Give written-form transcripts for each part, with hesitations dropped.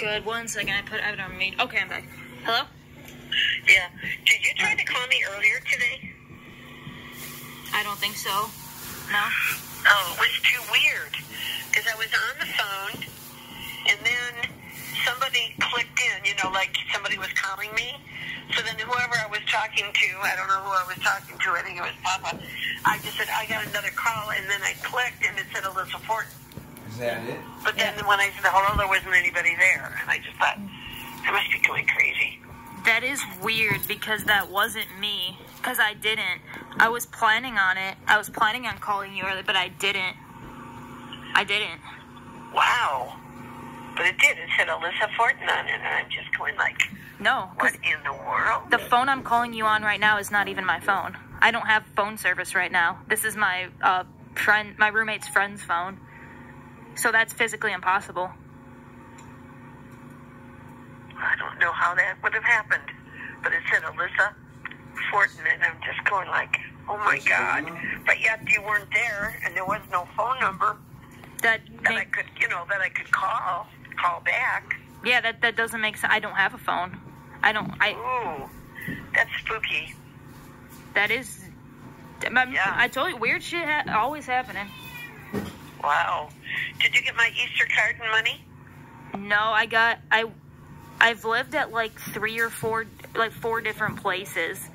Good. 1 second. I put it on mute. Okay, I'm back. Hello? Yeah. Did you try to call me earlier today? I don't think so. No? Oh, it was too weird. Because I was on the phone, and then somebody clicked in, like somebody was calling me. So then whoever I was talking to, I don't know who I was talking to, I think it was Papa, I just said, I got another call, and then I clicked, and it said Alyssa Fortin. Is that it? But then when I said hello, there wasn't anybody there, and I just thought, I must be going crazy. That is weird because that wasn't me. Because I didn't. I was planning on it. I was planning on calling you early, but I didn't. Wow. But it did. It said Alyssa Fortin on it, and I'm just going like, no. What in the world? The phone I'm calling you on right now is not even my phone. I don't have phone service right now. This is my my roommate's friend's phone. So that's physically impossible. I don't know how that would have happened, but it said Alyssa Fortin, and I'm just going like, oh my God. But yet you weren't there, and there was no phone number that I could call back. Yeah, that doesn't make sense. I don't have a phone. Ooh, that's spooky. That is. Yeah. I told you, weird shit always happening. Wow. Did you get my Easter card and money? No, I've lived at like 4 different places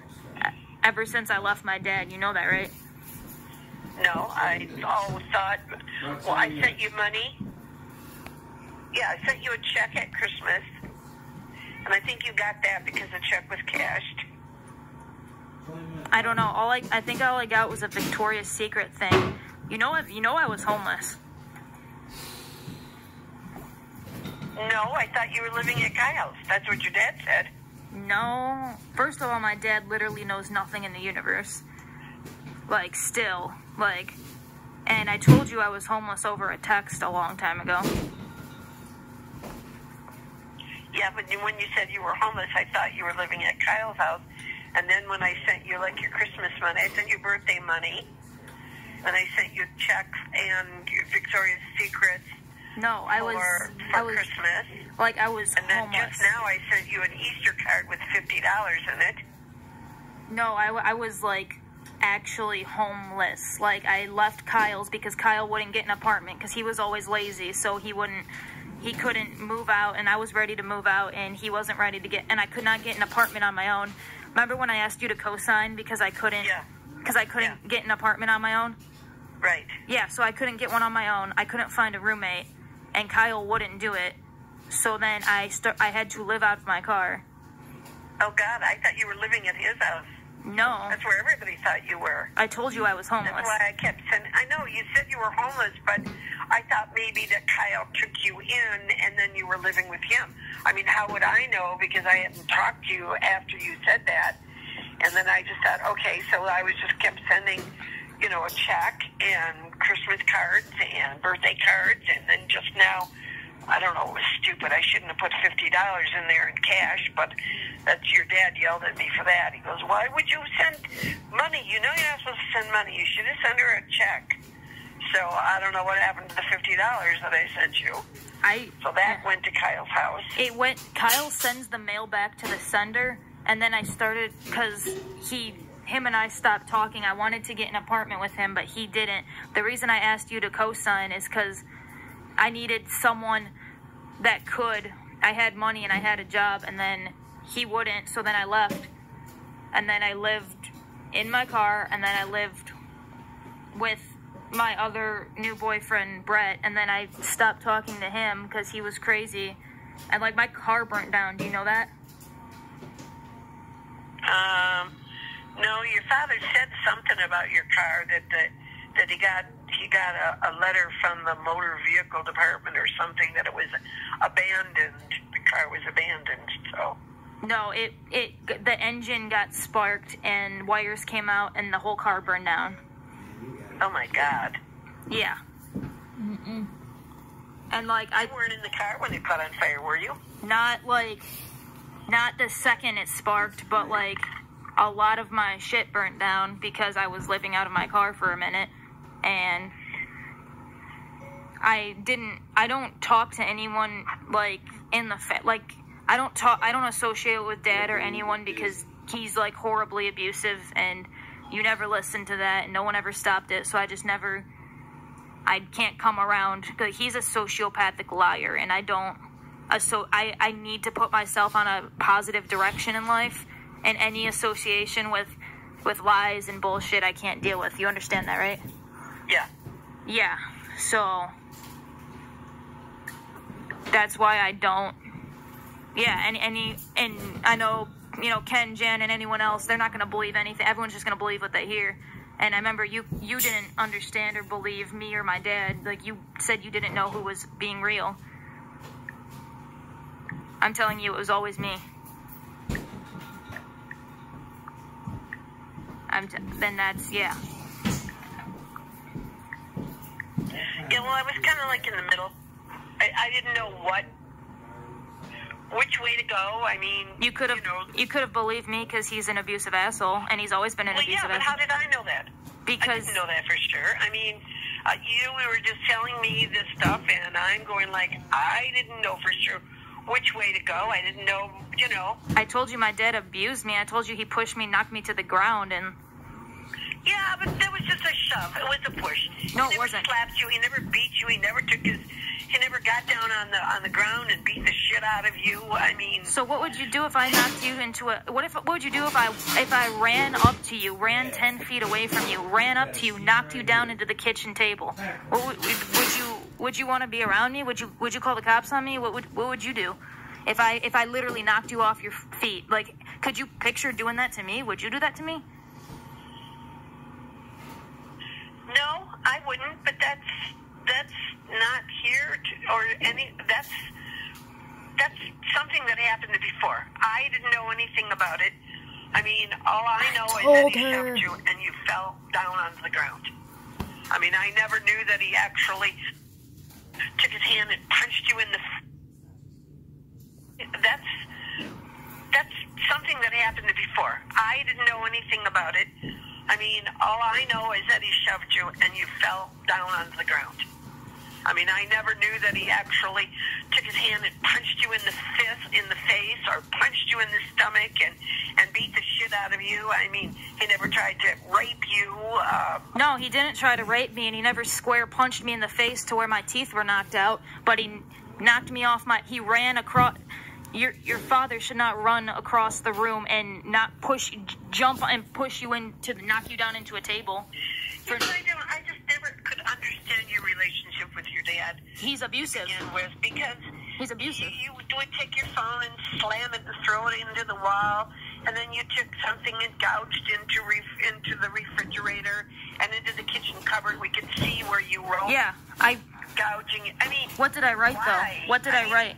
ever since I left my dad. You know that, right? No, I always thought, well, I sent you money. Yeah, I sent you a check at Christmas, and I think you got that because the check was cashed. I don't know. I think all I got was a Victoria's Secret thing. You know I was homeless. No, I thought you were living at Kyle's. That's what your dad said. No. First of all, my dad literally knows nothing in the universe. And I told you I was homeless over a text a long time ago. Yeah, but when you said you were homeless, I thought you were living at Kyle's house. And then when I sent you, your Christmas money, I sent you birthday money. And I sent you checks and your Victoria's Secrets. No, I was Christmas. I was and then homeless. Just now I sent you an Easter card with $50 in it. No, I was actually homeless. I left Kyle's because Kyle wouldn't get an apartment because he was always lazy, so he couldn't move out, and I was ready to move out, and he wasn't ready to and I could not get an apartment on my own. Remember when I asked you to co-sign because I couldn't get an apartment on my own? Right. Yeah, so I couldn't get one on my own. I couldn't find a roommate, and Kyle wouldn't do it. So then I had to live out of my car. Oh, God, I thought you were living at his house. No. That's where everybody thought you were. I told you I was homeless. That's why I kept sending. I know, you said you were homeless, but I thought maybe that Kyle took you in and then you were living with him. I mean, how would I know? Because I hadn't talked to you after you said that. And then I just thought, okay, so I was just kept sending, a check and Christmas cards and birthday cards. And then just now, I don't know, it was stupid. I shouldn't have put $50 in there in cash, but that's your dad yelled at me for that. He goes, why would you send money? You know you're not supposed to send money. You should have sent her a check. So I don't know what happened to the $50 that I sent you. So that went to Kyle's house. Kyle sends the mail back to the sender, and then I started, because him and I stopped talking. I wanted to get an apartment with him, but he didn't. The reason I asked you to co-sign is because I needed someone that could. I had money and I had a job, and then he wouldn't, so then I left. And then I lived in my car, and then I lived with my other new boyfriend, Brett, and then I stopped talking to him because he was crazy. And, my car burnt down. Do you know that? No, your father said something about your car that he got a letter from the motor vehicle department or something that it was abandoned. The car was abandoned. So no, the engine got sparked and wires came out and the whole car burned down. Oh my God. Yeah. Mm-mm. And you weren't in the car when it caught on fire, were you? Not the second it sparked, but a lot of my shit burnt down because I was living out of my car for a minute, and I don't talk to anyone, like, in the, like, I don't associate with Dad or anyone because he's, like, horribly abusive, and you never listened to that, and no one ever stopped it, so I just never, I can't come around, because he's a sociopathic liar, and I don't, I need to put myself on a positive direction in life, and any association with lies and bullshit I can't deal with. You understand that, right? Yeah. Yeah, so that's why I don't, yeah, and I know, you know, Ken, Jen, and anyone else, they're not going to believe anything. Everyone's just going to believe what they hear. And I remember you didn't understand or believe me or my dad. Like, you said you didn't know who was being real. I'm telling you, it was always me. Then that's, yeah. Yeah, well, I was kind of like in the middle. I didn't know which way to go. I mean, you could have believed me because he's an abusive asshole, and he's always been an abusive asshole. Yeah, but how did I know that? Because I didn't know that for sure. I mean, we were just telling me this stuff, and I'm going like, I didn't know for sure which way to go. I didn't know, you know. I told you my dad abused me. I told you he pushed me, knocked me to the ground, and... Yeah, but that was just a shove. It was a push. No, it wasn't. He never slapped you. He never beat you. He never got down on the ground and beat the shit out of you. I mean. So what would you do if I knocked you into a? What would you do if I ran up to you, ran 10 feet away from you, ran up to you, knocked you down into the kitchen table? Would you want to be around me? Would you call the cops on me? What would you do? If I literally knocked you off your feet, like, could you picture doing that to me? Would you do that to me? No, I wouldn't, but that's not here that's something that happened before. I didn't know anything about it. I mean, all I know is that he shoved you and you fell down onto the ground. I mean, I never knew that he actually took his hand and punched you in the... That's something that happened before. I didn't know anything about it. I mean, all I know is that he shoved you and you fell down onto the ground. I mean, I never knew that he actually took his hand and punched you in the face or punched you in the stomach and beat the shit out of you. I mean, he never tried to rape you. No, he didn't try to rape me, and he never square punched me in the face to where my teeth were knocked out, but he knocked me off he ran across... Your father should not run across the room and not jump and push you knock you down into a table. Yeah, but I just never could understand your relationship with your dad. He's abusive. To begin with, because he's abusive. You would take your phone and slam it and throw it into the wall, and then you took something and gouged into the refrigerator and into the kitchen cupboard. We could see where you wrote. Yeah, gouging it. I mean, what did I write though? What did I write?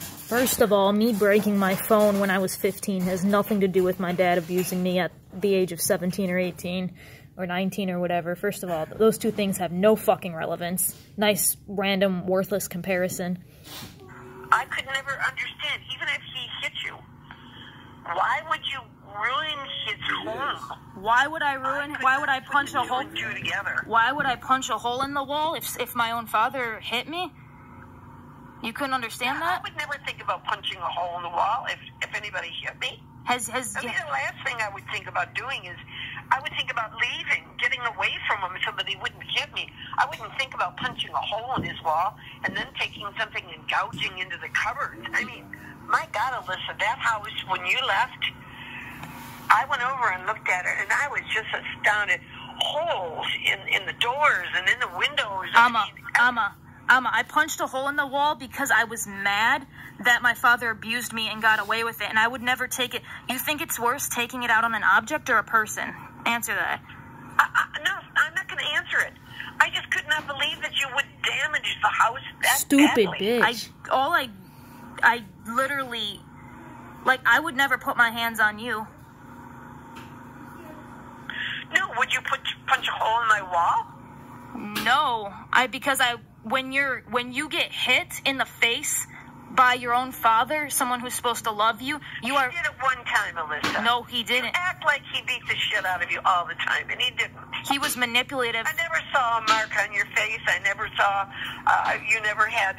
First of all, me breaking my phone when I was 15 has nothing to do with my dad abusing me at the age of 17 or 18 or 19 or whatever. First of all, those two things have no fucking relevance. Nice, random, worthless comparison. I could never understand, even if he hit you, why would you ruin his home? Why would I punch a hole? Why would I punch a hole in the wall if my own father hit me? You couldn't understand that? I would never think about punching a hole in the wall if anybody hit me. The last thing I would think about doing is I would think about leaving, getting away from him so that he wouldn't hit me. I wouldn't think about punching a hole in his wall and then taking something and gouging into the cupboard. I mean, my God, Alyssa, that house, when you left, I went over and looked at it, and I was just astounded. Holes in the doors and in the windows. I punched a hole in the wall because I was mad that my father abused me and got away with it, and I would never take it. You think it's worse taking it out on an object or a person? Answer that. No, I'm not going to answer it. I just could not believe that you would damage the house that Stupid badly. bitch. I literally, like, I would never put my hands on you. No, would you punch a hole in my wall? No, because when you get hit in the face, by your own father, someone who's supposed to love you. You are. He did it one time, Alyssa. No, he didn't. You act like he beat the shit out of you all the time, and he didn't. He was manipulative. I never saw a mark on your face. I never saw, you never had